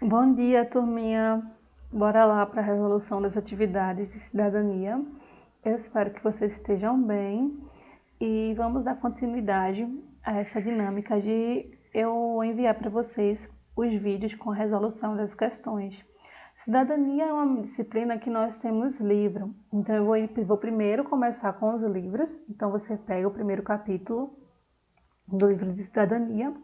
Bom dia, turminha. Bora lá para a resolução das atividades de cidadania. Eu espero que vocês estejam bem e vamos dar continuidade a essa dinâmica de eu enviar para vocês os vídeos com a resolução das questões. Cidadania é uma disciplina que nós temos livro, então eu vou primeiro começar com os livros. Então você pega o primeiro capítulo do livro de cidadania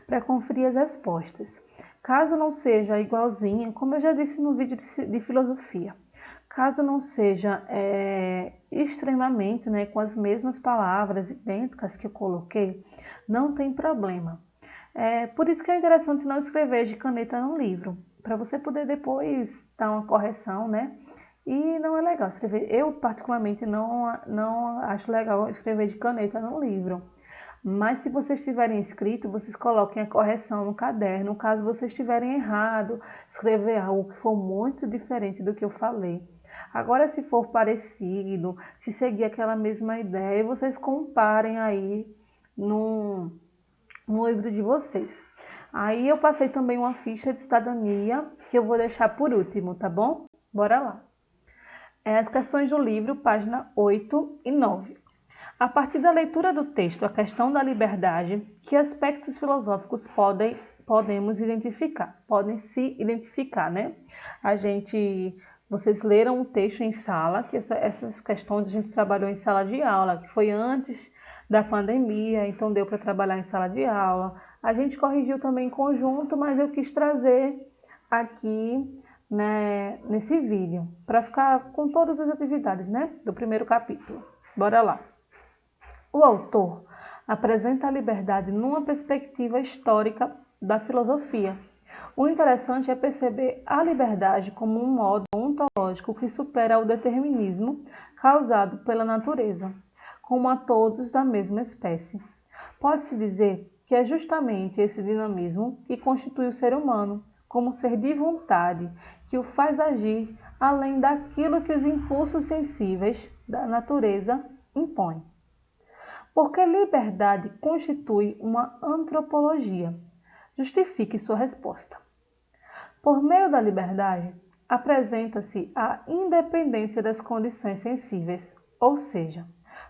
para conferir as respostas. Caso não seja igualzinha, como eu já disse no vídeo de filosofia, caso não seja extremamente, com as mesmas palavras idênticas que eu coloquei, não tem problema. Por isso que é interessante não escrever de caneta no livro, para você poder depois dar uma correção, né? E não é legal escrever. Eu, particularmente, não acho legal escrever de caneta no livro. Mas se vocês tiverem escrito, vocês coloquem a correção no caderno. Caso vocês tiverem errado, escrever algo que for muito diferente do que eu falei. Agora, se for parecido, se seguir aquela mesma ideia, vocês comparem aí no livro de vocês. Aí eu passei também uma ficha de cidadania, que eu vou deixar por último, tá bom? Bora lá. As questões do livro, página 8 e 9. A partir da leitura do texto, a questão da liberdade, que aspectos filosóficos podemos identificar? Podem se identificar, né? Vocês leram o texto em sala, que essas questões a gente trabalhou em sala de aula, que foi antes da pandemia, então deu para trabalhar em sala de aula. A gente corrigiu também em conjunto, mas eu quis trazer aqui, né, nesse vídeo, para ficar com todas as atividades, né, do primeiro capítulo. Bora lá. O autor apresenta a liberdade numa perspectiva histórica da filosofia. O interessante é perceber a liberdade como um modo ontológico que supera o determinismo causado pela natureza, como a todos da mesma espécie. Pode-se dizer que é justamente esse dinamismo que constitui o ser humano, como ser de vontade, que o faz agir além daquilo que os impulsos sensíveis da natureza impõem. Porque liberdade constitui uma antropologia. Justifique sua resposta. Por meio da liberdade, apresenta-se a independência das condições sensíveis, ou seja,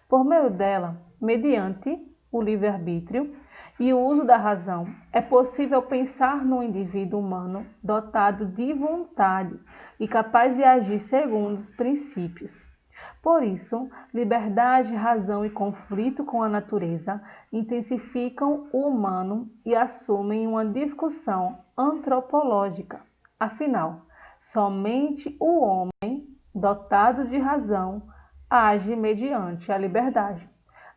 por meio dela, mediante o livre-arbítrio e o uso da razão, é possível pensar no indivíduo humano dotado de vontade e capaz de agir segundo os princípios. Por isso, liberdade, razão e conflito com a natureza intensificam o humano e assumem uma discussão antropológica. Afinal, somente o homem, dotado de razão, age mediante a liberdade.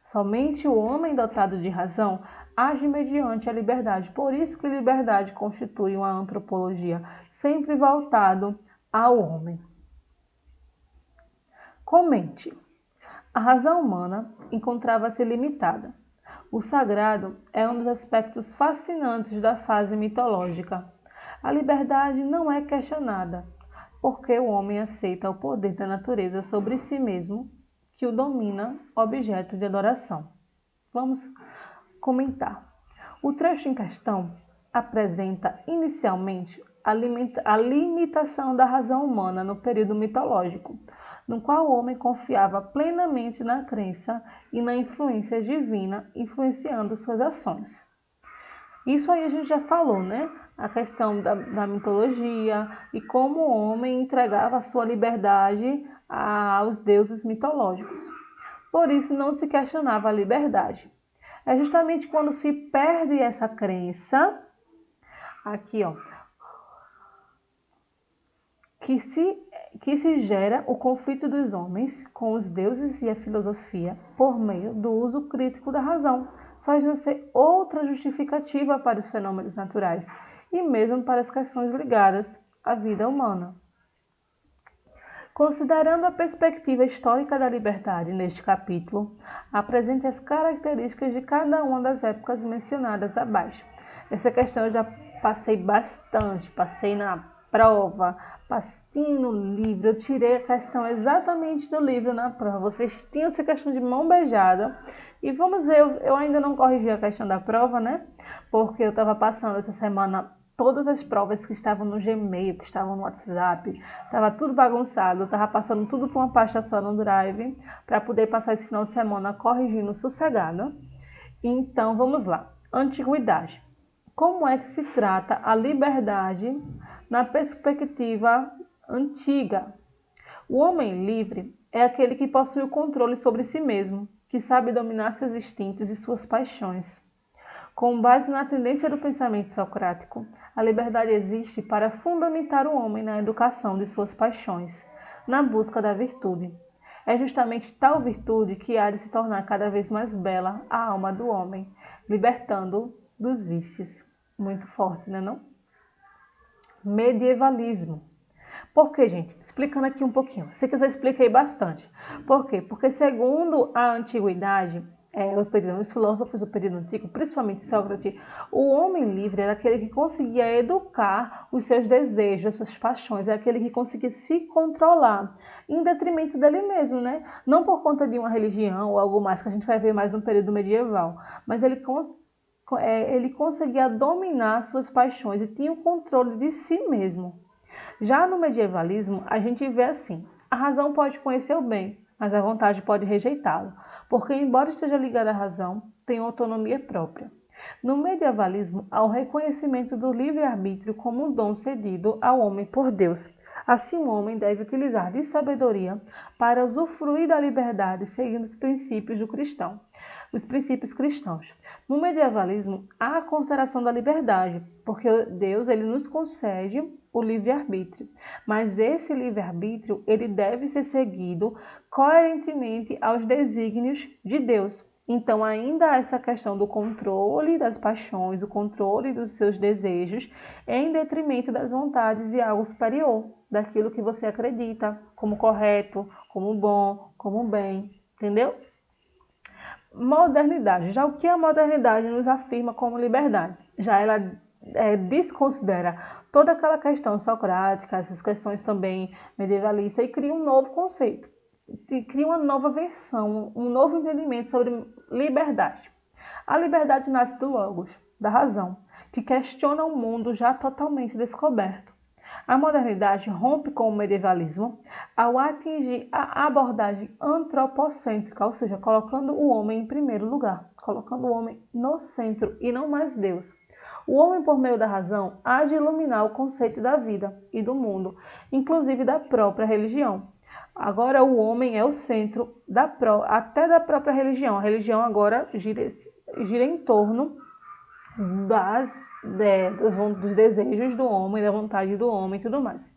Somente o homem dotado de razão age mediante a liberdade. Por isso que liberdade constitui uma antropologia sempre voltado ao homem. Comente. A razão humana encontrava-se limitada. O sagrado é um dos aspectos fascinantes da fase mitológica. A liberdade não é questionada, porque o homem aceita o poder da natureza sobre si mesmo, que o domina, objeto de adoração. Vamos comentar. O trecho em questão apresenta inicialmente a limitação da razão humana no período mitológico, no qual o homem confiava plenamente na crença e na influência divina, influenciando suas ações. Isso aí a gente já falou, né? A questão da mitologia e como o homem entregava a sua liberdade aos deuses mitológicos. Por isso não se questionava a liberdade. É justamente quando se perde essa crença, aqui ó, que se gera o conflito dos homens com os deuses e a filosofia por meio do uso crítico da razão, faz nascer outra justificativa para os fenômenos naturais e mesmo para as questões ligadas à vida humana. Considerando a perspectiva histórica da liberdade neste capítulo, apresente as características de cada uma das épocas mencionadas abaixo. Essa questão eu já passei bastante, passei na prova, passei no livro, eu tirei a questão exatamente do livro na prova. Vocês tinham essa questão de mão beijada. E vamos ver, eu ainda não corrigi a questão da prova, né? Porque eu estava passando essa semana todas as provas que estavam no Gmail, que estavam no WhatsApp, estava tudo bagunçado, estava passando tudo para uma pasta só no Drive, para poder passar esse final de semana corrigindo sossegado. Então, vamos lá. Antiguidade. Como é que se trata a liberdade na perspectiva antiga? O homem livre é aquele que possui o controle sobre si mesmo, que sabe dominar seus instintos e suas paixões. Com base na tendência do pensamento socrático, a liberdade existe para fundamentar o homem na educação de suas paixões, na busca da virtude. É justamente tal virtude que há de se tornar cada vez mais bela a alma do homem, libertando-o dos vícios. Muito forte, né, não? Medievalismo. Por quê, gente? Explicando aqui um pouquinho. Sei que eu já expliquei bastante. Por quê? Porque segundo a antiguidade, os filósofos do período antigo, principalmente Sócrates, o homem livre era aquele que conseguia educar os seus desejos, as suas paixões, é aquele que conseguia se controlar, em detrimento dele mesmo, né? Não por conta de uma religião ou algo mais, que a gente vai ver mais no período medieval, mas ele conseguia dominar suas paixões e tinha o controle de si mesmo. Já no medievalismo, a gente vê assim: a razão pode conhecer o bem, mas a vontade pode rejeitá-lo, porque, embora esteja ligada à razão, tem autonomia própria. No medievalismo, há o reconhecimento do livre-arbítrio como um dom cedido ao homem por Deus. Assim, o homem deve utilizar de sabedoria para usufruir da liberdade, seguindo os princípios do cristão. Os princípios cristãos. No medievalismo, há a consideração da liberdade, porque Deus ele nos concede o livre-arbítrio. Mas esse livre-arbítrio ele deve ser seguido coerentemente aos desígnios de Deus. Então, ainda há essa questão do controle das paixões, o controle dos seus desejos, em detrimento das vontades de algo superior, daquilo que você acredita como correto, como bom, como bem, entendeu? Modernidade. Já o que a modernidade nos afirma como liberdade? Já ela desconsidera toda aquela questão socrática, essas questões também medievalistas, e cria um novo conceito, cria uma nova versão, um novo entendimento sobre liberdade. A liberdade nasce do logos, da razão, que questiona o mundo já totalmente descoberto. A modernidade rompe com o medievalismo ao atingir a abordagem antropocêntrica, ou seja, colocando o homem em primeiro lugar, colocando o homem no centro e não mais Deus. O homem, por meio da razão, há de iluminar o conceito da vida e do mundo, inclusive da própria religião. Agora o homem é o centro até da própria religião. A religião agora gira em torno dos desejos do homem, da vontade do homem e tudo mais.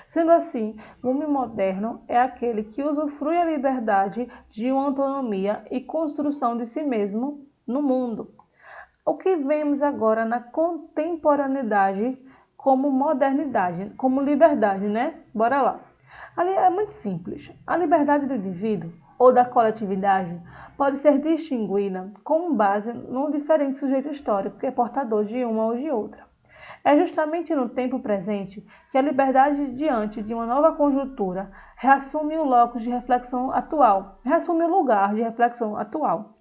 Sendo assim, o homem moderno é aquele que usufrui a liberdade de uma autonomia e construção de si mesmo no mundo. O que vemos agora na contemporaneidade como modernidade, como liberdade, né? Bora lá. Ali é muito simples. A liberdade do indivíduo ou da coletividade pode ser distinguida com base num diferente sujeito histórico que é portador de uma ou de outra. É justamente no tempo presente que a liberdade diante de uma nova conjuntura reassume o locus de reflexão atual, reassume o lugar de reflexão atual.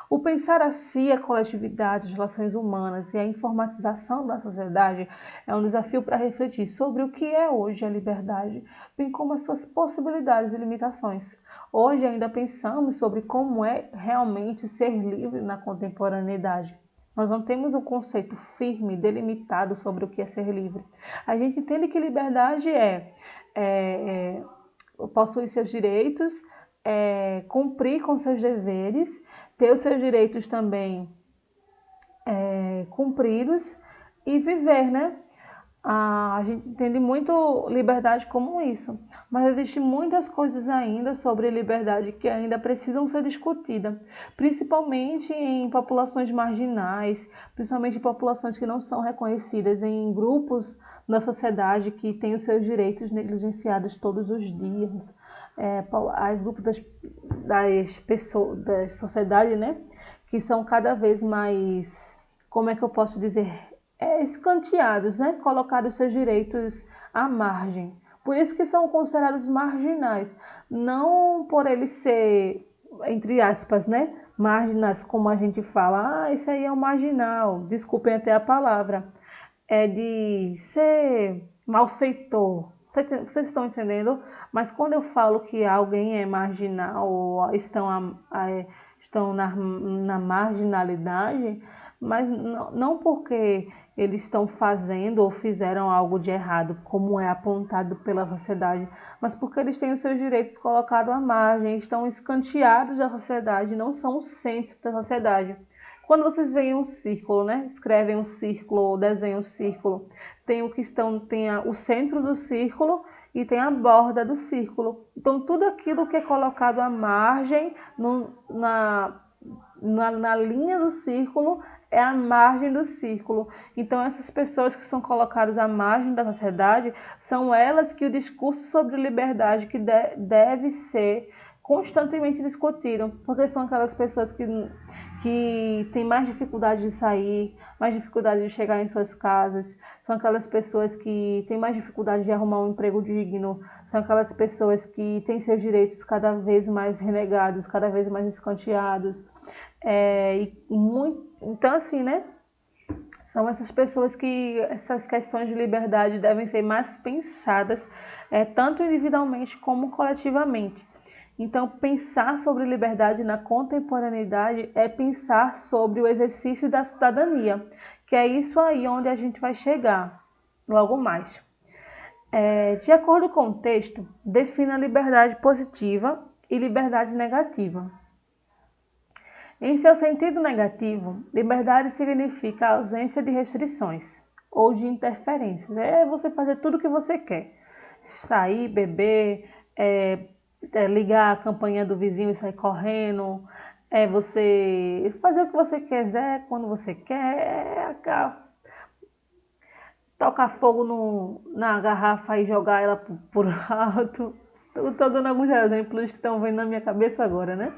O pensar a si, a coletividade, as relações humanas e a informatização da sociedade é um desafio para refletir sobre o que é hoje a liberdade, bem como as suas possibilidades e limitações. Hoje ainda pensamos sobre como é realmente ser livre na contemporaneidade. Nós não temos um conceito firme, delimitado sobre o que é ser livre. A gente entende que liberdade possuir seus direitos, cumprir com seus deveres, ter os seus direitos também cumpridos e viver, né? A gente entende muito liberdade como isso, mas existem muitas coisas ainda sobre liberdade que ainda precisam ser discutidas, principalmente em populações marginais, principalmente em populações que não são reconhecidas, em grupos da sociedade que têm os seus direitos negligenciados todos os dias, grupos das pessoas, da sociedade, né, que são cada vez mais, como é que eu posso dizer, escanteados, né? Colocados seus direitos à margem. Por isso que são considerados marginais, não por eles ser, entre aspas, né? Marginais, como a gente fala, isso aí é um marginal, desculpem até a palavra. de ser malfeitor. Vocês estão entendendo? Mas quando eu falo que alguém é marginal ou estão na marginalidade, mas não porque eles estão fazendo ou fizeram algo de errado, como é apontado pela sociedade, mas porque eles têm os seus direitos colocados à margem, estão escanteados da sociedade, não são o centro da sociedade. Quando vocês veem um círculo, né? Escrevem um círculo ou desenham um círculo, tem o centro do círculo e tem a borda do círculo. Então, tudo aquilo que é colocado à margem, na linha do círculo, é a margem do círculo. Então, essas pessoas que são colocadas à margem da sociedade, são elas que o discurso sobre liberdade que deve ser constantemente discutido, porque são aquelas pessoas que têm mais dificuldade de sair, mais dificuldade de chegar em suas casas, são aquelas pessoas que têm mais dificuldade de arrumar um emprego digno, são aquelas pessoas que têm seus direitos cada vez mais renegados, cada vez mais escanteados. Então, assim, né? São essas pessoas que essas questões de liberdade devem ser mais pensadas, tanto individualmente como coletivamente. Então, pensar sobre liberdade na contemporaneidade é pensar sobre o exercício da cidadania, que é isso aí onde a gente vai chegar logo mais. De acordo com o texto, defina liberdade positiva e liberdade negativa. Em seu sentido negativo, liberdade significa a ausência de restrições ou de interferências. É você fazer tudo o que você quer. Sair, beber, ligar a campainha do vizinho e sair correndo, você fazer o que você quiser, quando você quer, tocar fogo na garrafa e jogar ela por alto. Estou dando alguns exemplos que estão vendo na minha cabeça agora, né?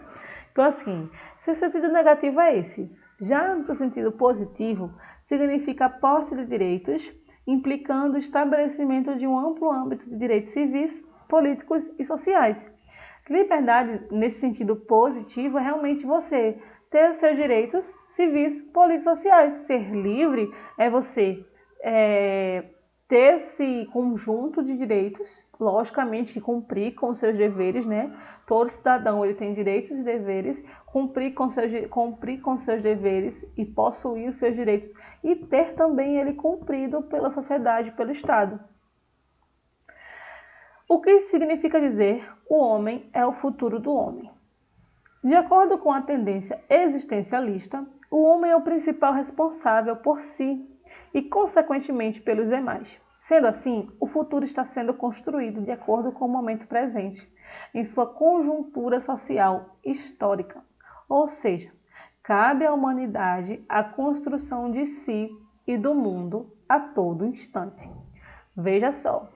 Então, assim, seu sentido negativo é esse. Já no seu sentido positivo, significa a posse de direitos, implicando o estabelecimento de um amplo âmbito de direitos civis, políticos e sociais. Liberdade, nesse sentido positivo, é realmente você ter os seus direitos civis, políticos e sociais. Ser livre é você ter esse conjunto de direitos, logicamente cumprir com seus deveres, né? Todo cidadão ele tem direitos e deveres, cumprir com seus deveres e possuir os seus direitos e ter também ele cumprido pela sociedade, pelo Estado. O que isso significa dizer o homem é o futuro do homem? De acordo com a tendência existencialista, o homem é o principal responsável por si e, consequentemente, pelos demais. Sendo assim, o futuro está sendo construído de acordo com o momento presente, em sua conjuntura social histórica. Ou seja, cabe à humanidade a construção de si e do mundo a todo instante. Veja só.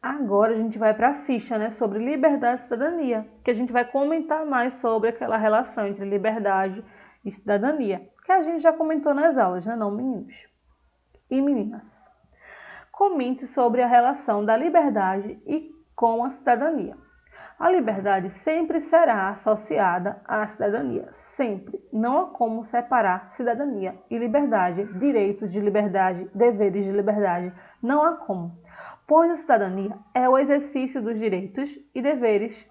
Agora a gente vai para a ficha, né, sobre liberdade e cidadania, que a gente vai comentar mais sobre aquela relação entre liberdade e cidadania, que a gente já comentou nas aulas, né, não, meninos e meninas? Comente sobre a relação da liberdade e com a cidadania. A liberdade sempre será associada à cidadania, sempre. Não há como separar cidadania e liberdade, direitos de liberdade, deveres de liberdade. Não há como. Pois a cidadania é o exercício dos direitos e deveres,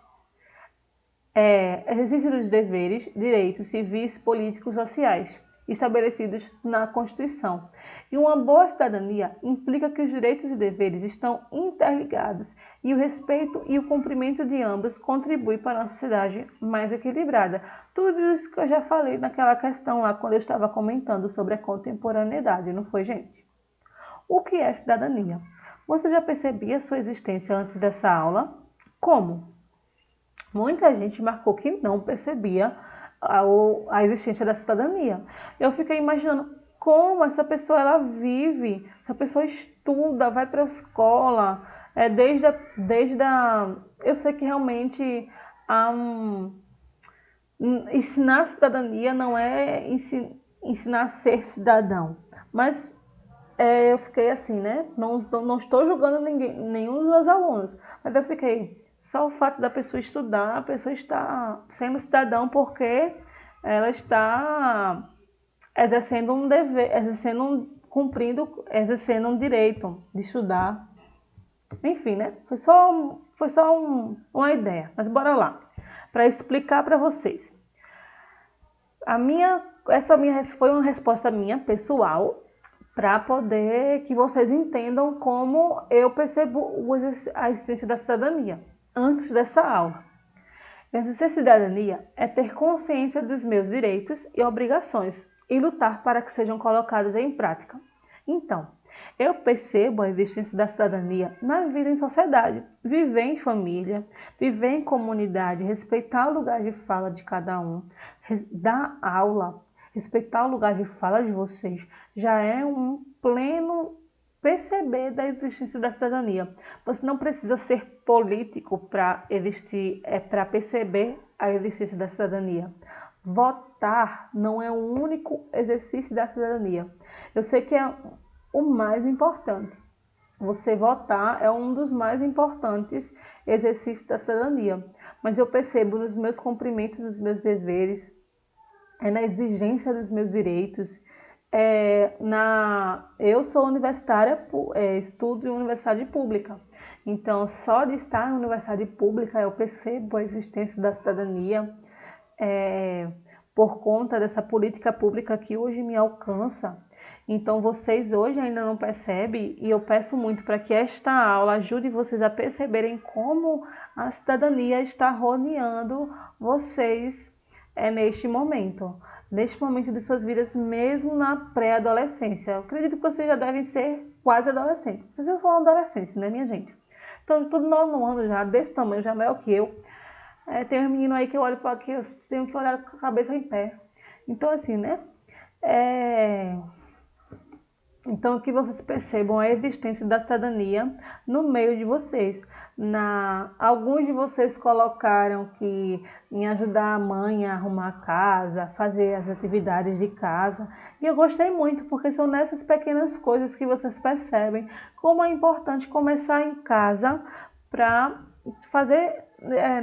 direitos civis, políticos, sociais, estabelecidos na Constituição. E uma boa cidadania implica que os direitos e deveres estão interligados e o respeito e o cumprimento de ambos contribui para uma sociedade mais equilibrada. Tudo isso que eu já falei naquela questão lá quando eu estava comentando sobre a contemporaneidade, não foi, gente? O que é cidadania? Você já percebia sua existência antes dessa aula? Como? Muita gente marcou que não percebia a existência da cidadania. Eu fiquei imaginando como essa pessoa ela vive, essa pessoa estuda, vai para a escola, eu sei que realmente ensinar a cidadania não é ensinar a ser cidadão, mas eu fiquei assim, né? Não estou julgando nenhum dos meus alunos, mas eu fiquei, só o fato da pessoa estudar, a pessoa está sendo cidadão porque ela está exercendo um dever, exercendo cumprindo, exercendo um direito de estudar. Enfim, né? Foi só uma ideia, mas bora lá, para explicar para vocês. Essa foi uma resposta minha, pessoal, para poder que vocês entendam como eu percebo a existência da cidadania antes dessa aula. Exercer cidadania é ter consciência dos meus direitos e obrigações e lutar para que sejam colocados em prática. Então, eu percebo a existência da cidadania na vida em sociedade, viver em família, viver em comunidade, respeitar o lugar de fala de cada um, dar aula, respeitar o lugar de fala de vocês, já é um pleno perceber da existência da cidadania. Você não precisa ser político para para perceber a existência da cidadania. Votar não é o único exercício da cidadania. Eu sei que é o mais importante. Você votar é um dos mais importantes exercícios da cidadania. Mas eu percebo nos meus cumprimentos dos meus deveres, na exigência dos meus direitos. Eu sou universitária, estudo em universidade pública. Então, só de estar em universidade pública, eu percebo a existência da cidadania por conta dessa política pública que hoje me alcança. Então, vocês hoje ainda não percebem, e eu peço muito para que esta aula ajude vocês a perceberem como a cidadania está rodeando vocês neste momento de suas vidas, mesmo na pré-adolescência. Eu acredito que vocês já devem ser quase adolescentes. Vocês já são adolescentes, né, minha gente? Então, tudo no ano já, desse tamanho, já maior que eu. Tem um menino aí que eu olho para aqui, eu tenho que olhar com a cabeça em pé. Então, assim, né? Então, que vocês percebam a existência da cidadania no meio de vocês. Alguns de vocês colocaram que em ajudar a mãe a arrumar a casa, fazer as atividades de casa. E eu gostei muito, porque são nessas pequenas coisas que vocês percebem como é importante começar em casa para fazer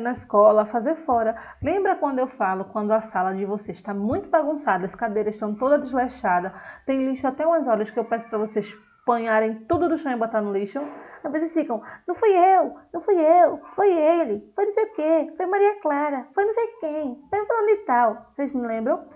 na escola, fazer fora. Lembra quando eu falo, quando a sala de vocês está muito bagunçada, as cadeiras estão todas desleixadas, tem lixo até umas horas que eu peço para vocês apanharem tudo do chão e botar no lixo? Às vezes ficam, não fui eu, foi ele, foi não sei o quê, foi Maria Clara, foi não sei quem, foi falando e tal. Vocês não lembram?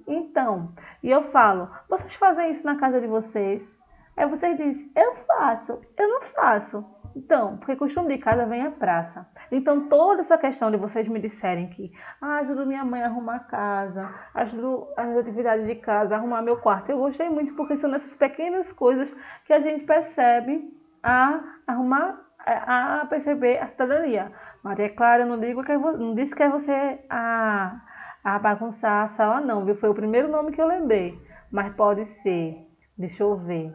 Então, e eu falo, vocês fazem isso na casa de vocês? Aí vocês dizem, eu faço, eu não faço. Então, porque costume de casa vem a praça. Então, toda essa questão de vocês me disserem que ajudo minha mãe a arrumar a casa, ajudo as atividades de casa, arrumar meu quarto. Eu gostei muito porque são nessas pequenas coisas que a gente percebe a perceber a cidadania. Maria Clara, não disse que é você a bagunçar a sala não, viu? Foi o primeiro nome que eu lembrei. Mas pode ser, deixa eu ver,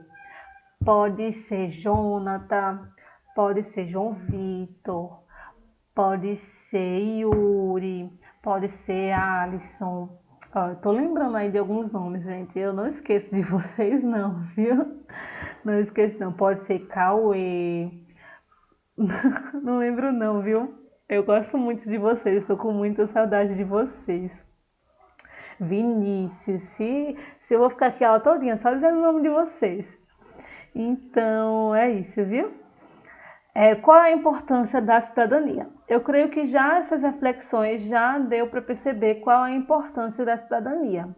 pode ser Jonathan, pode ser João Vitor, pode ser Yuri, pode ser Alisson. Eu tô lembrando aí de alguns nomes, gente. Eu não esqueço de vocês não, viu? Não esqueço não. Pode ser Cauê. Não lembro não, viu? Eu gosto muito de vocês, estou com muita saudade de vocês. Vinícius, se eu vou ficar aqui a aula todinha só dizendo o nome de vocês. Então, é isso, viu? Qual a importância da cidadania? Eu creio que já essas reflexões já deu para perceber qual a importância da cidadania.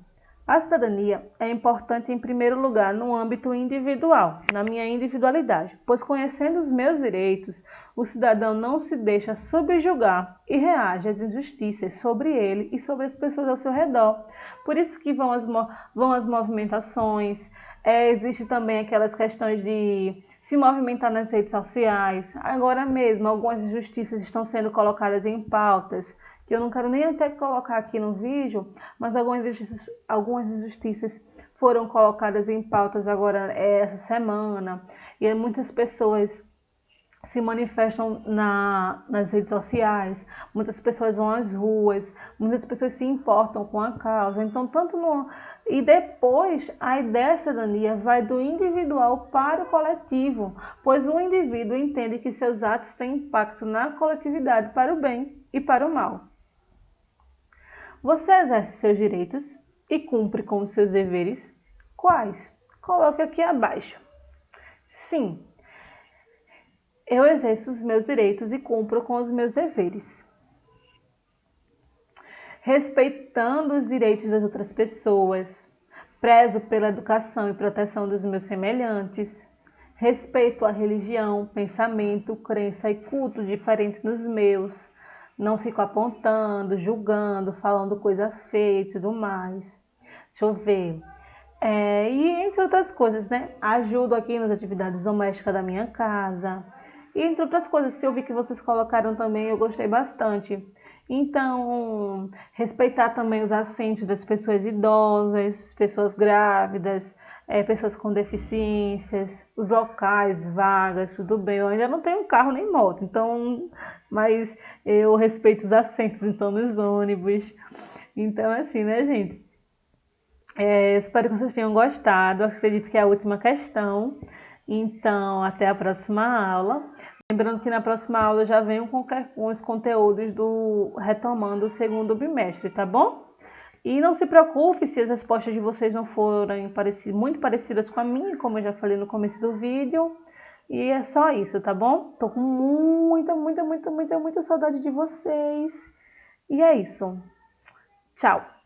A cidadania é importante em primeiro lugar no âmbito individual, na minha individualidade, pois conhecendo os meus direitos, o cidadão não se deixa subjugar e reage às injustiças sobre ele e sobre as pessoas ao seu redor. Por isso que vão as movimentações, existe também aquelas questões de se movimentar nas redes sociais. Agora mesmo, algumas injustiças estão sendo colocadas em pautas, que eu não quero nem até colocar aqui no vídeo, mas algumas injustiças foram colocadas em pautas agora essa semana, e muitas pessoas se manifestam nas redes sociais, muitas pessoas vão às ruas, muitas pessoas se importam com a causa. Então, e depois a ideia da cidadania vai do individual para o coletivo, pois o indivíduo entende que seus atos têm impacto na coletividade para o bem e para o mal. Você exerce seus direitos e cumpre com os seus deveres? Quais? coloque aqui abaixo. Sim, eu exerço os meus direitos e cumpro com os meus deveres, respeitando os direitos das outras pessoas, prezo pela educação e proteção dos meus semelhantes, respeito a religião, pensamento, crença e culto diferentes dos meus, não fico apontando, julgando, falando coisa feia e tudo mais. Deixa eu ver. E entre outras coisas, né? Ajudo aqui nas atividades domésticas da minha casa. E entre outras coisas que eu vi que vocês colocaram também, eu gostei bastante. Então, respeitar também os assentos das pessoas idosas, pessoas grávidas, pessoas com deficiências, os locais, vagas, tudo bem. Eu ainda não tenho carro nem moto, então, mas eu respeito os assentos, então, nos ônibus. Então, é assim, né, gente? Espero que vocês tenham gostado. Acredito que é a última questão. Então, até a próxima aula. Lembrando que na próxima aula eu já venho com os conteúdos do retomando o segundo bimestre, tá bom? E não se preocupe se as respostas de vocês não forem muito parecidas com a minha, como eu já falei no começo do vídeo. E é só isso, tá bom? Tô com muita saudade de vocês. E é isso. Tchau!